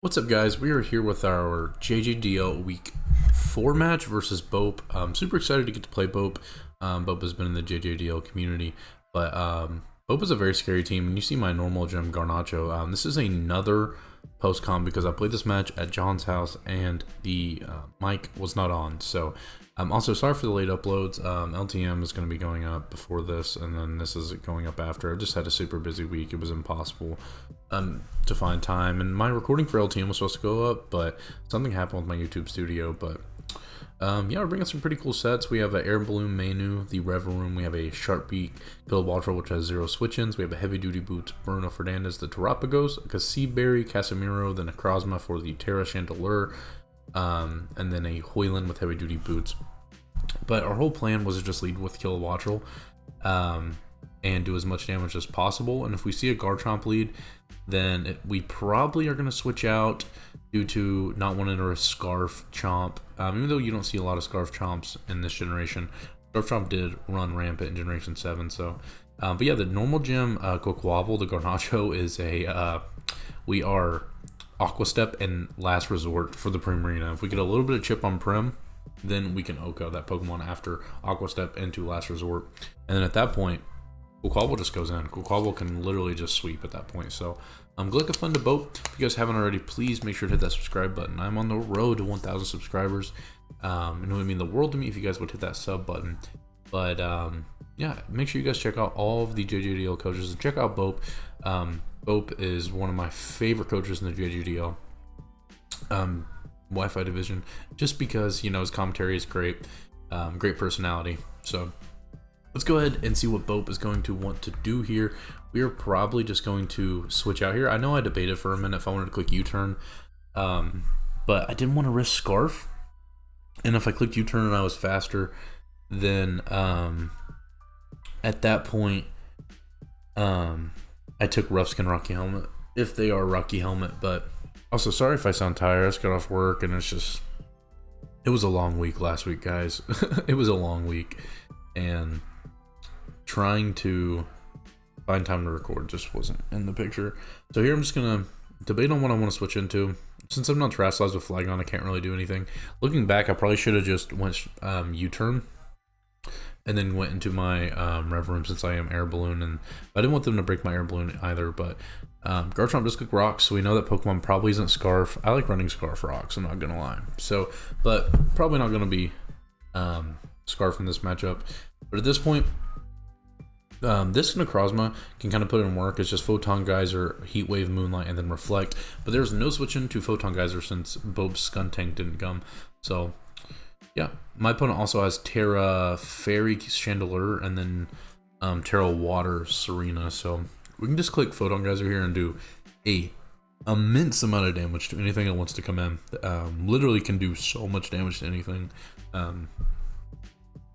What's up, guys? We are here with our JJDL Week 4 match versus Bope. I'm super excited to get to play Bope. Bope has been in the JJDL community, but Bope is a very scary team, and you see my normal gem Garnacho. This is another post-com because I played this match at John's house, and the mic was not on. So I'm also sorry for the late uploads. LTM is going to be going up before this, and then this is going up after. I just had a super busy week. It was impossible to find time, and my recording for LTM was supposed to go up, but something happened with my YouTube studio. But yeah, we're bringing some pretty cool sets. We have an air balloon menu, the rev room. We have a sharp beak Kilowattrel, which has 0 switch-ins. We have a heavy duty boots Bruno Fernandez, the Terrapagos, a Cassiberry, Casemiro, then a Necrozma for the Terra Chandelure, and then a Hoyland with heavy duty boots. But our whole plan was to just lead with Kilowattrel and do as much damage as possible. And if we see a Garchomp lead, then we probably are going to switch out due to not wanting to risk Scarf Chomp. Even though you don't see a lot of Scarf Chomps in this generation, Scarf Chomp did run rampant in Generation 7. So, but yeah, the normal gym, Quaquaval, the Garnacho, is a, we are Aqua Step and Last Resort for the Primarina. If we get a little bit of chip on Prim, then we can Oko that Pokemon after Aqua Step into Last Resort. And then at that point, Quaquaval just goes in. Quaquaval can literally just sweep at that point. So, Glycofun to Bope. If you guys haven't already, please make sure to hit that subscribe button. I'm on the road to 1,000 subscribers. It would mean the world to me if you guys would hit that sub button. But yeah, make sure you guys check out all of the JJDL coaches and check out Bope. Bope is one of my favorite coaches in the JJDL Wi-Fi division, just because, you know, his commentary is great, great personality. So let's go ahead and see what Bope is going to want to do here. We are probably just going to switch out here. I know I debated for a minute if I wanted to click U-turn, but I didn't want to risk Scarf. And if I clicked U-turn and I was faster, then at that point, I took Rough Skin Rocky Helmet, if they are Rocky Helmet. But also, sorry if I sound tired. I just got off work, and it was a long week last week, guys. It was a long week, and trying to find time to record just wasn't in the picture. So here I'm just gonna debate on what I want to switch into. Since I'm not Terrasilize with Flagon, I can't really do anything. Looking back, I probably should have just went U-turn and then went into my rev room, since I am air balloon, and I didn't want them to break my air balloon either. But Garchomp does click rocks, so we know that Pokemon probably isn't Scarf. I like running Scarf rocks, I'm not gonna lie. So, but probably not gonna be Scarf in this matchup. But at this point, this Necrozma can kind of put in work. It's just Photon Geyser, Heat Wave, Moonlight, and then Reflect. But there's no switching to Photon Geyser since Bobe's Skuntank didn't come. So yeah, my opponent also has Terra Fairy Chandelure and then Terra Water Serena. So we can just click Photon Geyser here and do a immense amount of damage to anything that wants to come in. Literally can do so much damage to anything.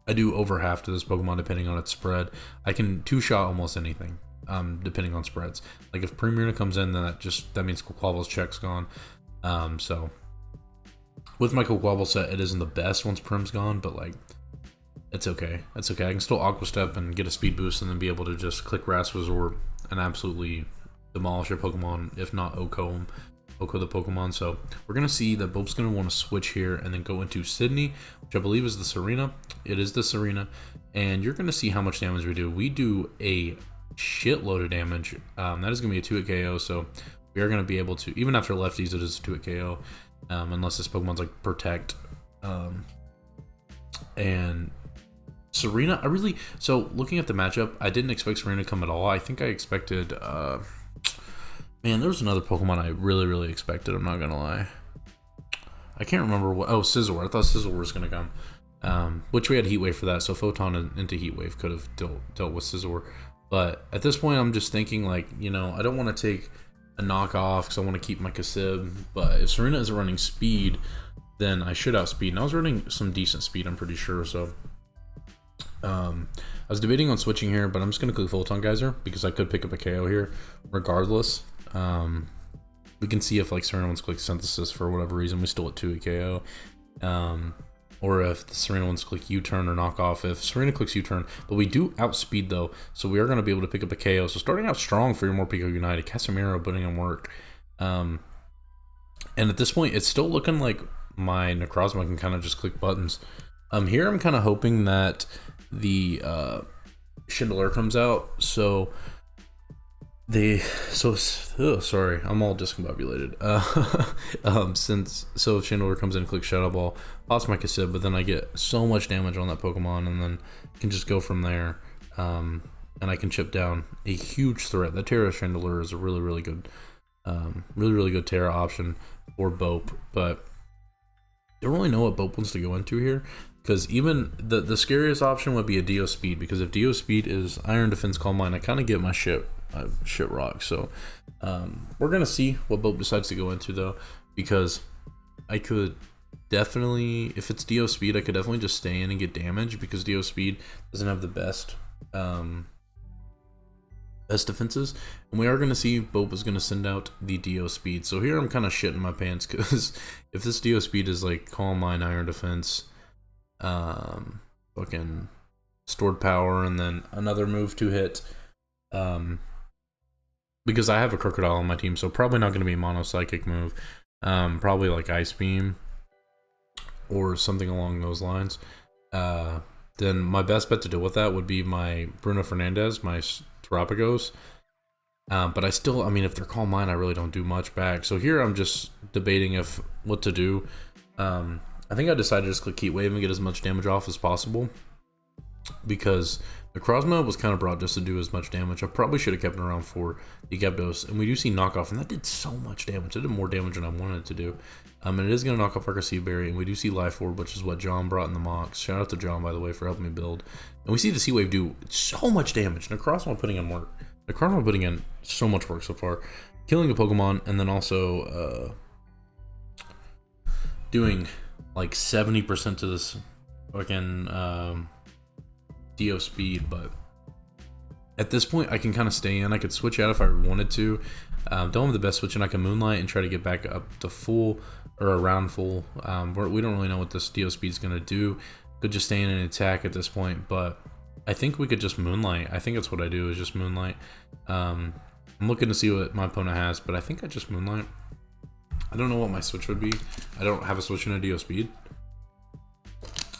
I do over half to this Pokemon depending on its spread. I can two-shot almost anything, depending on spreads. Like if Primarina comes in, then that means Quaquaval's check's gone. So with my Quaquaval set, it isn't the best once Prim's gone, but like it's okay. It's okay. I can still Aqua Step and get a speed boost, and then be able to just click Last Resort and absolutely demolish your Pokemon, if not Oko the Pokemon. So we're gonna see that Bope's gonna want to switch here and then go into Sydney, which I believe is the Serena. It is the Serena, and you're gonna see how much damage we do. We do a shitload of damage. That is gonna be a 2-hit KO. So we are gonna be able to, even after lefties, it is a 2-hit KO, unless this Pokemon's like Protect. And Serena, so looking at the matchup, I didn't expect Serena to come at all. I think I expected man, there was another Pokemon I really expected, I'm not gonna lie. I can't remember what. Oh, Scizor. I thought Scizor was gonna come. Which we had Heat Wave for that, so Photon into Heat Wave could have dealt with Scizor. But at this point, I'm just thinking, like, you know, I don't want to take a knockoff because I want to keep my Cassib. But if Serena is running speed, then I should outspeed. And I was running some decent speed, I'm pretty sure. So I was debating on switching here, but I'm just gonna click Photon Geyser because I could pick up a KO here regardless. We can see if like Serena wants to click Synthesis for whatever reason, we still at 2 KO. Or if the Serena wants to click U-turn or knock off. If Serena clicks U-turn, but we do outspeed though, so we are going to be able to pick up a KO. So starting out strong for your Morpeko United, Casemiro putting in work. And at this point, it's still looking like my Necrozma can kind of just click buttons. Here I'm kind of hoping that the Chandelier comes out, so sorry, I'm all discombobulated. If Chandelier comes in and clicks Shadow Ball, pops my Cassib, but then I get so much damage on that Pokemon, and then can just go from there. And I can chip down a huge threat. That Terra Chandelier is a really good, really good Terra option for Bope, but I don't really know what Bope wants to go into here, because even the scariest option would be a Dio Speed, because if Dio Speed is Iron Defense Calm Mind, I kind of get my shit rocked. So we're gonna see what Bope decides to go into, though, because I could definitely, if it's Dio Speed, I could definitely just stay in and get damage, because Dio Speed doesn't have the best defenses, and we are going to see Bope is going to send out the Dio Speed. So here I'm kind of shitting my pants, because if this Dio Speed is like Calm Mind, Iron Defense, fucking Stored Power, and then another move to hit, because I have a Crocodile on my team, so probably not going to be a Mono Psychic move, probably like Ice Beam or something along those lines. Then my best bet to deal with that would be my Bruno Fernandez, my Terapagos. But I still, I mean, if they're Calm Mind, I really don't do much back. So here I'm just debating what to do. I think I decided to just click Heat Wave and get as much damage off as possible, because the Necrozma was kind of brought just to do as much damage. I probably should have kept it around for the Zapdos, and we do see Knockoff, and that did so much damage. It did more damage than I wanted it to do. And it is going to knock off our Seed Berry, and we do see Life Orb, which is what John brought in the mocks. Shout out to John, by the way, for helping me build. And we see the Sea Wave do so much damage. Necrozma putting in work. Necrozma putting in so much work so far. Killing a Pokemon, and then also doing like 70% to this fucking Dio Speed. But at this point, I can kind of stay in. I could switch out if I wanted to. Don't have the best switch, and I can Moonlight and try to get back up to full, or around full. We don't really know what this Dio Speed is going to do. Could just stay in and attack at this point, but I think we could just Moonlight. I think that's what I do, is just Moonlight. I'm looking to see what my opponent has, but I think I just Moonlight. I don't know what my switch would be. I don't have a switch in a Dio Speed,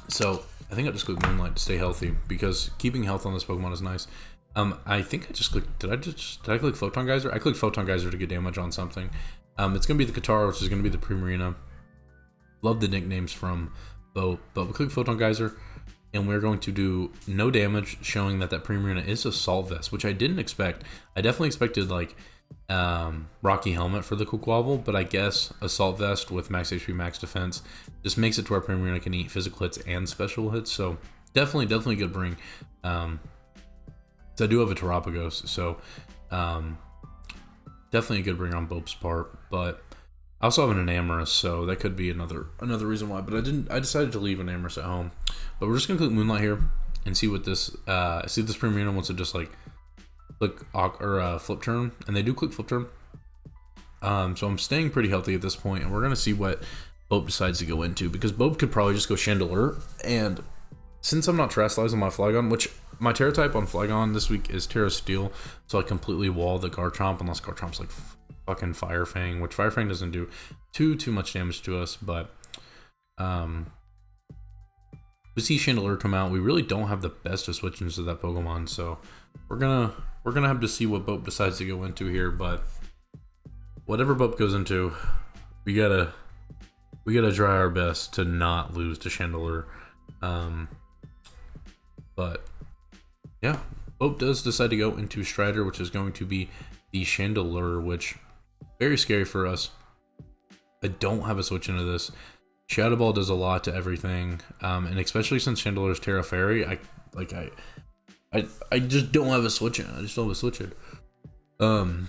so I think I just click Moonlight to stay healthy, because keeping health on this Pokemon is nice. I think I just clicked, did I click Photon Geyser? I clicked Photon Geyser to get damage on something. It's going to be the Katara, which is going to be the Primarina. Love the nicknames from Bope, but we click Photon Geyser, and we're going to do no damage, showing that Primarina is Assault Vest, which I didn't expect. I definitely expected like Rocky Helmet for the Quaquaval, but I guess Assault Vest with max HP, max defense just makes it to where Primarina can eat physical hits and special hits. So definitely good bring. So I do have a Terapagos, so definitely a good bring on Bope's part, but I also have an Enamorus, so that could be another reason why. But I decided to leave Enamorus at home. But we're just gonna click Moonlight here and see what this this Primarina wants to just like click or flip turn, and they do click flip turn. So I'm staying pretty healthy at this point, and we're gonna see what Bope decides to go into, because Bope could probably just go Chandelier, and since I'm not Terrestrialized on my Flygon, which my Terra type on Flygon this week is Terra Steel, so I completely wall the Garchomp, unless Garchomp's like fucking Fire Fang, which Fire Fang doesn't do too much damage to us. But we see Chandelier come out. We really don't have the best of switch into that Pokemon, so we're gonna have to see what Bope decides to go into here. But whatever Bope goes into, we gotta try our best to not lose to Chandelier. But yeah, Bope does decide to go into Strider, which is going to be the Chandelier, which very scary for us. I don't have a switch into this. Shadow Ball does a lot to everything, and especially since Chandelier is Terra Fairy, I just don't have a switch in. I just don't have a switch in.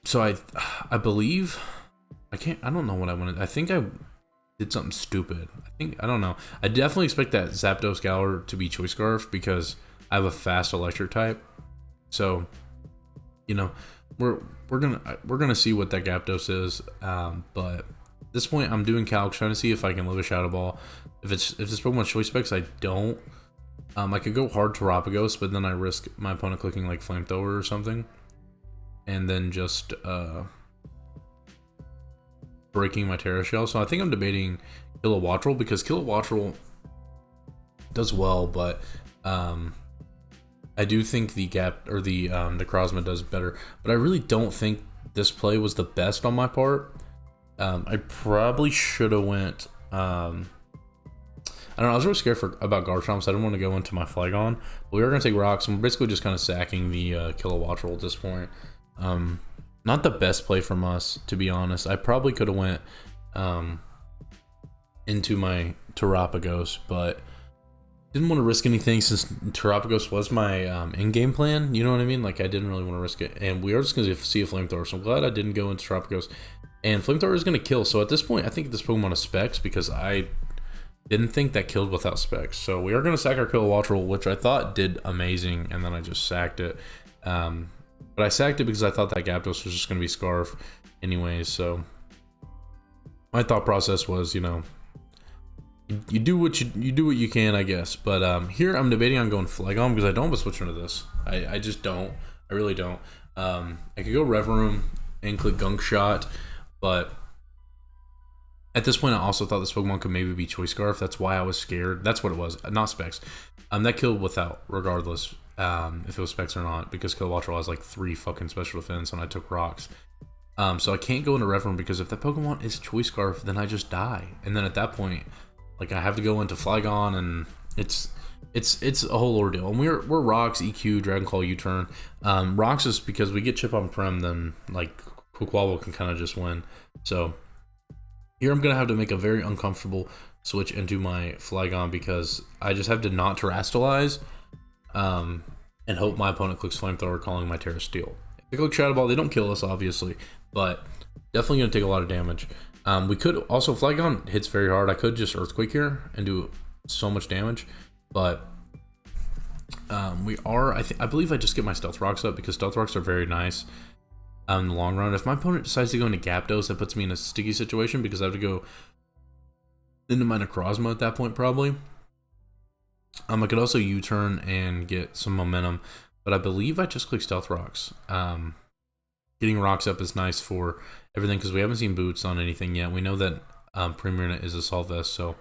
So I believe I don't know what I wanted. I think I did something stupid. I don't know. I definitely expect that Zapdos Galar to be Choice Scarf, because I have a fast electric type. So, you know, we're gonna see what that Zapdos is. But at this point, I'm doing calc, trying to see if I can live a Shadow Ball. If this Pokemon Choice Specs, I don't. I could go hard Terapagos, but then I risk my opponent clicking like Flamethrower or something, and then just breaking my Terra Shell. So I think I'm debating Kilowattrel, because Kilowattrel does well, but I do think the Gap or the Necrozma does better. But I really don't think this play was the best on my part. I probably should have went. I don't know. I was really scared about Garchomp, so I didn't want to go into my Flygon. But we are going to take rocks, and we're basically just kind of sacking the Kilowattrel at this point. Not the best play from us, to be honest. I probably could have went into my Terapagos, but didn't want to risk anything since Terapagos was my in-game plan. You know what I mean? Like, I didn't really want to risk it. And we are just going to see a Flamethrower, so I'm glad I didn't go into Terapagos. And Flamethrower is going to kill. So at this point, I think this Pokemon is Specs, because I didn't think that killed without Specs. So we are going to sack our Kilowattrel, which I thought did amazing, and then I just sacked it. But I sacked it because I thought that Zapdos was just going to be Scarf anyways. So my thought process was, you know, you do what you can, I guess. But here I'm debating on going Flygon, because I don't want to switch into this. I just don't. I really don't. I could go Reverum and click Gunk Shot, but at this point I also thought this Pokemon could maybe be Choice Scarf. That's why I was scared. That's what it was, not Specs. That killed without, regardless if it was Specs or not, because Kilowattrel has like 3 fucking special defense and I took rocks. So I can't go into Reverum, because if that Pokemon is Choice Scarf, then I just die. And then at that point, like, I have to go into Flygon, and it's a whole ordeal. And we're Rocks, EQ, Dragon Claw, U-turn. Rocks is because we get Chip on Prem, then like Quaquaval can kind of just win. So here I'm gonna have to make a very uncomfortable switch into my Flygon, because I just have to not Terrastallize, and hope my opponent clicks Flamethrower, calling my Terra Steel. If they click Shadow Ball, they don't kill us obviously, but definitely gonna take a lot of damage. We could also, Flygon hits very hard. I could just Earthquake here and do so much damage, but I believe I just get my Stealth Rocks up, because Stealth Rocks are very nice in the long run. If my opponent decides to go into Zapdos, that puts me in a sticky situation, because I have to go into my Necrozma at that point probably. I could also U-turn and get some momentum, but I believe I just click Stealth Rocks. Getting rocks up is nice for everything, because we haven't seen boots on anything yet. We know that Primarina is a Assault Vest, so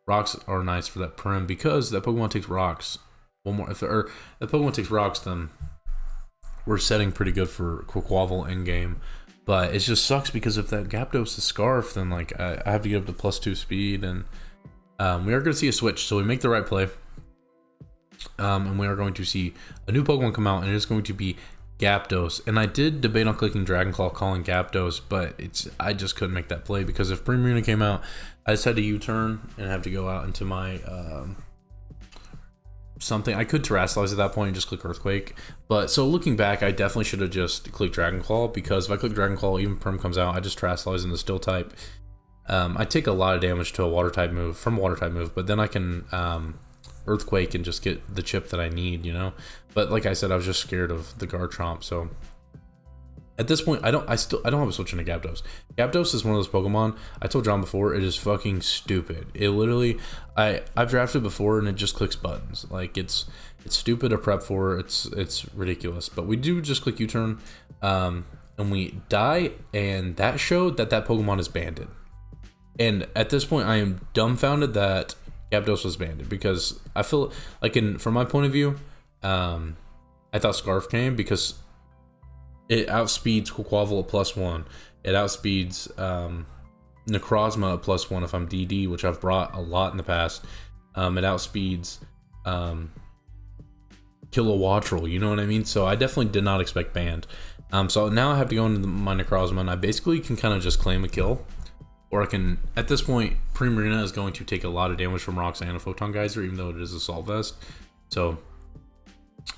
rocks are nice for that Prim, because that Pokemon takes rocks. If that Pokemon takes rocks, then we're setting pretty good for Quaquaval in game. But it just sucks, because if that Zapdos is Scarf, then like I have to get up to +2 speed, and we are going to see a switch. So we make the right play, and we are going to see a new Pokemon come out, and it is going to be Zapdos. And I did debate on clicking Dragon Claw, calling Zapdos, but I just couldn't make that play, because if Primarina came out, I just had to U-turn and have to go out into my something. I could Terrastallize at that point and just click Earthquake, but so looking back, I definitely should have just clicked Dragon Claw, because if I click Dragon Claw, even Prim comes out, I just Terrastallize in the Steel type. I take a lot of damage to a Water type move from a Water type move, but then I can Earthquake and just get the chip that I need, you know. But like I said, I was just scared of the Garchomp, so at this point I don't have a switch into Zapdos. Zapdos is one of those Pokemon, I told John before, it is fucking stupid. It literally, I've drafted before and it just clicks buttons. Like it's stupid to prep for. It's ridiculous. But we do just click U-turn, and we die, and that showed that Pokemon is banded. And at this point I am dumbfounded that Zapdos was banded, because I feel like, from my point of view, I thought Scarf came, because it outspeeds Quaquaval at +1. It outspeeds Necrozma at +1 if I'm DD, which I've brought a lot in the past. It outspeeds Kilowattrel, you know what I mean? So I definitely did not expect banned. So now I have to go into my Necrozma, and I basically can kind of just claim a kill. Or I can, at this point, Primarina is going to take a lot of damage from rocks and a Photon Geyser, even though it is Assault Vest. So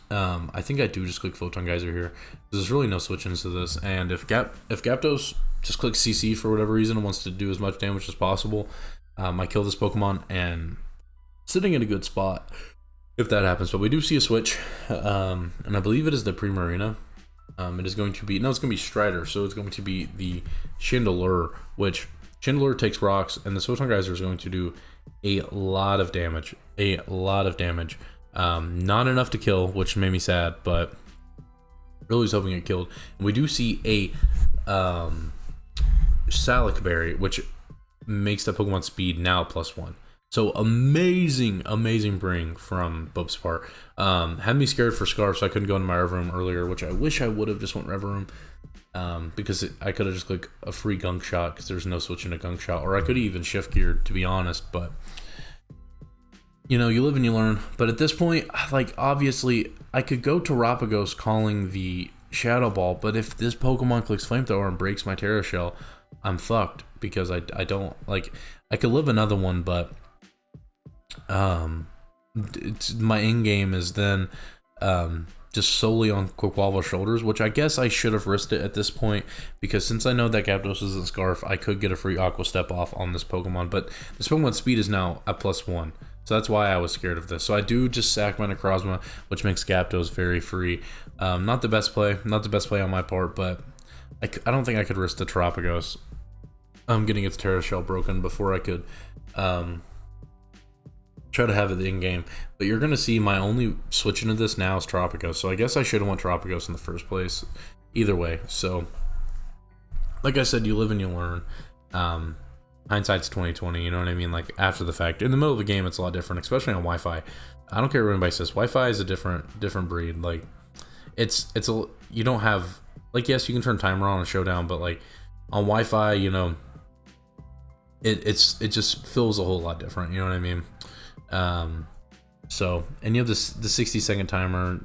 I think I do just click Photon Geyser here. There's really no switch into this. And if Zapdos just clicks CC for whatever reason and wants to do as much damage as possible, I kill this Pokemon, and sitting in a good spot if that happens. But we do see a switch, and I believe it is the Primarina. It is going to be, no, it's going to be Strider, so it's going to be the Chandelure, which Chandelure takes rocks, and the Photon Geyser is going to do a lot of damage. Not enough to kill, which made me sad, but really was hoping it killed. And we do see a Salic Berry, which makes that Pokemon speed now +1. So amazing bring from Bope's part. Had me scared for Scarf, so I couldn't go into my Rev Room earlier, which I wish I would have just went Rev Room. Because I could have just clicked a free Gunk Shot because there's no switching to Gunk Shot, or I could even shift gear, to be honest. But you know, you live and you learn. But at this point, like, obviously, I could go to Terapagos calling the Shadow Ball, but if this Pokemon clicks Flamethrower and breaks my Terra Shell, I'm fucked, because I don't, like, I could live another one, but my in-game is then just solely on Quaquaval's shoulders, which I guess I should have risked it at this point, because since I know that Gyarados isn't Scarf, I could get a free Aqua Step off on this Pokemon, but this Pokemon's speed is now at +1. So that's why I was scared of this. So I do just sack my Necrozma, which makes Gyarados very free. Not the best play on my part, but I don't think I could risk the Terapagos getting its Terra Shell broken before I could try to have it in game. But you're gonna see my only switch into this now is Terapagos. So I guess I should have went Terapagos in the first place. Either way. So like I said, you live and you learn. Hindsight's 2020, you know what I mean? Like, after the fact, in the middle of the game, it's a lot different, especially on Wi-Fi. I don't care what anybody says. Wi-Fi is a different breed. Like, you don't have, like, yes, you can turn timer on a Showdown, but like on Wi-Fi, you know, it just feels a whole lot different. You know what I mean? So, and you have the 60-second timer.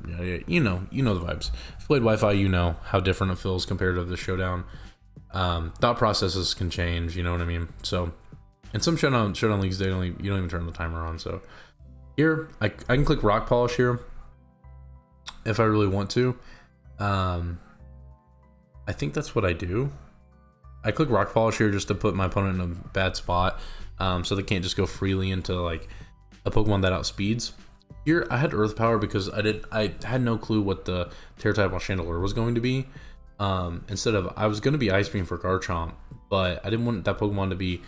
You know the vibes. If you played Wi-Fi, you know how different it feels compared to the Showdown. Thought processes can change, you know what I mean? So, in some Showdown leagues, you don't even turn the timer on. So here, I can click Rock Polish here if I really want to. I think that's what I do. I click Rock Polish here just to put my opponent in a bad spot, so they can't just go freely into like a Pokemon that outspeeds. Here, I had Earth Power because I had no clue what the Terra type on Chandelure was going to be. Instead of, I was going to be Ice Beam for Garchomp, but I didn't want that Pokemon to be,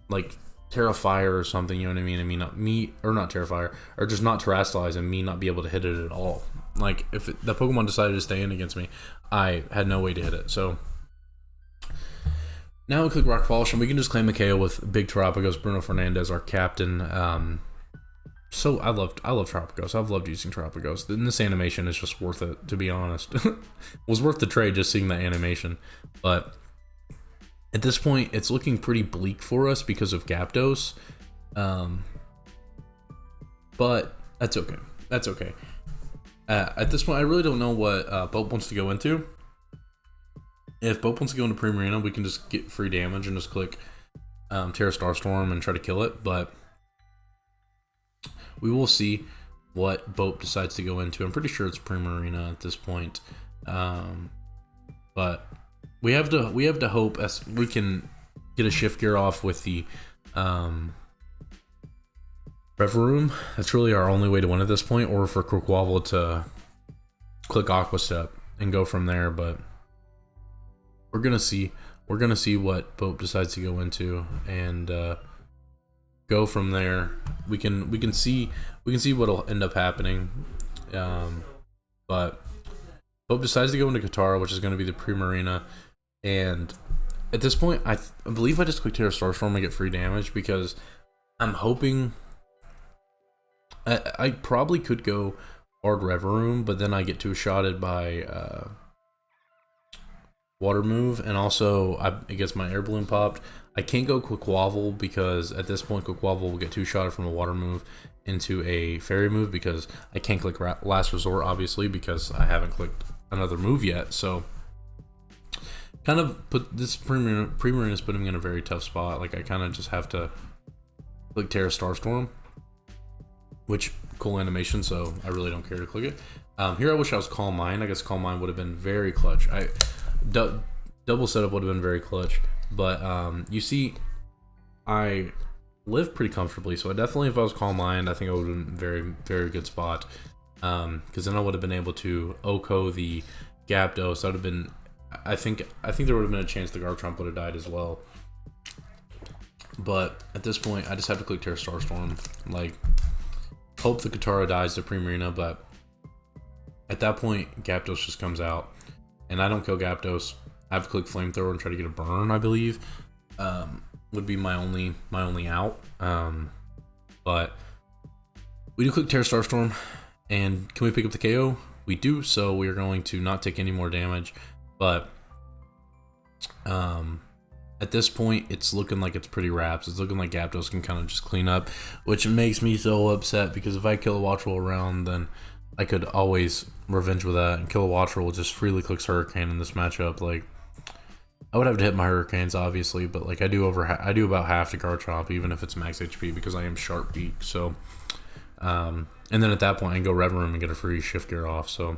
like, Terra Fire or something, you know what I mean? I mean, not Terra Fire, or just not Terrastallize and me not be able to hit it at all. Like, if the Pokemon decided to stay in against me, I had no way to hit it. So now we click Rock Polish, and we can just claim the KO with Big Terapagos, Bruno Fernandez, our captain. So I love Terapagos. I've loved using Terapagos. And this animation is just worth it, to be honest. It was worth the trade just seeing that animation. But at this point, it's looking pretty bleak for us because of Gyarados. But that's okay. That's okay. At this point, I really don't know what Bope wants to go into. If Bope wants to go into Primarina, we can just get free damage and just click Terra Starstorm and try to kill it. But we will see what Bope decides to go into. I'm pretty sure it's Primarina at this point. But we have to hope as we can get a shift gear off with the Rev Room. That's really our only way to win at this point, or for Quaquaval to click Aqua Step and go from there. But we're gonna see what Bope decides to go into and go from there. We can see what'll end up happening. But Bope decides to go into Katara, which is going to be the Primarina, and at this point, I believe I just click Terra Starstorm and get free damage, because I'm hoping I probably could go hard Rev Room, but then I get two-shotted by Water Move, and also it gets my Air Balloon popped. I can't go Quaquaval because at this point Quaquaval will get two-shotted from a Water Move into a Fairy Move, because I can't click Last Resort, obviously, because I haven't clicked another move yet. So kind of put this Primarina is putting me in a very tough spot. Like, I kind of just have to click Terra Starstorm, which cool animation, so I really don't care to click it. Here I wish I was Calm Mind. I guess Calm Mind would have been very clutch. Double setup would have been very clutch. But you see, I live pretty comfortably, so I definitely, if I was Calm Mind, I think I would have been very, very good spot. Because then I would have been able to Oko the Gyarados. That would have been, I think there would have been a chance the Garchomp would have died as well. But at this point, I just have to click Terra Starstorm. Like, hope the Katara dies to Primarina, but at that point, Gyarados just comes out, and I don't kill Gyarados. have to click flamethrower and try to get a burn, I believe. Would be my only out. But we do click Terra Starstorm, and can we pick up the KO? We do, so we are going to not take any more damage. But at this point, it's looking like it's pretty wraps. It's looking like ZAPDOS can kind of just clean up, which makes me so upset, because if I kill a Watch Roll around, then I could always revenge with that, and kill a Watch Roll just freely clicks Hurricane in this matchup. Like, I would have to hit my Hurricanes, obviously, but like I do about half to Garchomp, even if it's max HP, because I am Sharp Beak. So, and then at that point, I can go Red Room and get a free Shift Gear off. So,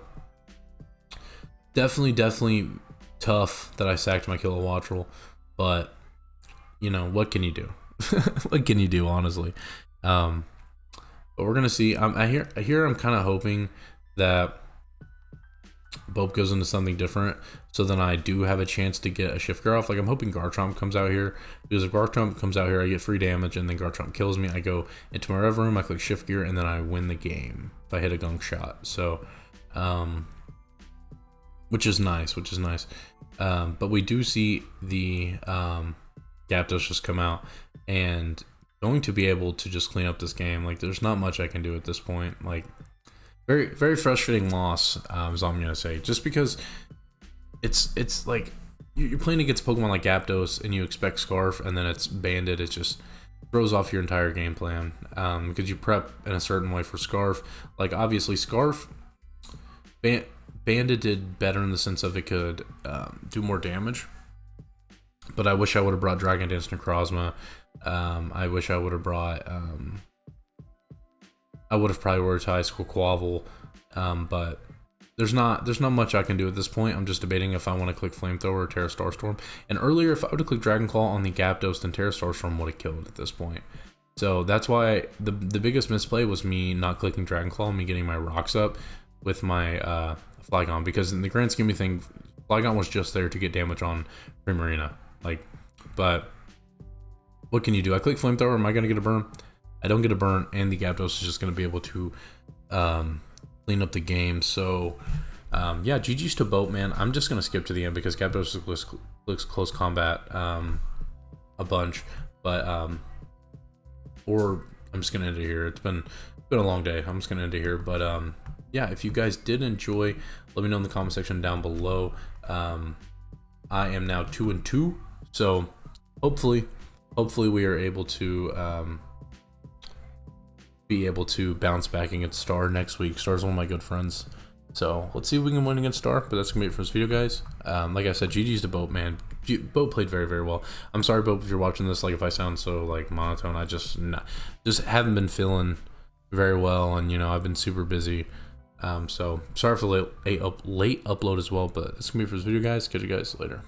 definitely tough that I sacked my Kill a Watch Roll. But, you know, what can you do? What can you do, honestly? But we're gonna see. I hear I'm kind of hoping that Bope goes into something different, so then I do have a chance to get a Shift Gear off. Like, I'm hoping Garchomp comes out here, because if Garchomp comes out here, I get free damage, and then Garchomp kills me. I go into my Rev Room, I click Shift Gear, and then I win the game if I hit a Gunk Shot. So, which is nice. But we do see the ZAPDOS just come out, and going to be able to just clean up this game. Like, there's not much I can do at this point. Like, very frustrating loss, is all I'm gonna say. Just because it's like you're playing against Pokemon like ZAPDOS, and you expect Scarf, and then it's Bandit. It just throws off your entire game plan, because you prep in a certain way for Scarf. Like, obviously Scarf, Bandit did better in the sense of it could do more damage, but I wish I would have brought Dragon Dance Necrozma. I wish I would have brought I would have prioritized Quaquaval, but there's not much I can do at this point. I'm just debating if I want to click Flamethrower or Terra Starstorm. And earlier, if I would have clicked Dragon Claw on the ZAPDOS, then Terra Starstorm would have killed at this point. So that's why the biggest misplay was me not clicking Dragon Claw, me getting my rocks up with my Flygon, because in the grand scheme of things, Flygon was just there to get damage on Primarina. Like, but what can you do? I click Flamethrower. Am I gonna get a burn? I don't get a burn, and the ZAPDOS is just gonna be able to clean up the game. So yeah, GG's to Bope, man. I'm just gonna skip to the end because ZAPDOS looks close combat a bunch, but or I'm just gonna end it here. It's been a long day. I'm just gonna end it here, but yeah, if you guys did enjoy, let me know in the comment section down below. I am now 2-2, so hopefully we are able to be able to bounce back against Star next week. Star's one of my good friends, so let's see if we can win against Star. But that's gonna be it for this video, guys. Like I said, GG's to Bope, man. Bope played very well. I'm sorry, Bope, if you're watching this. Like, if I sound so like monotone, I just haven't been feeling very well, and you know, I've been super busy. So sorry for the late upload as well, but that's gonna be it for this video, guys. Catch you guys later.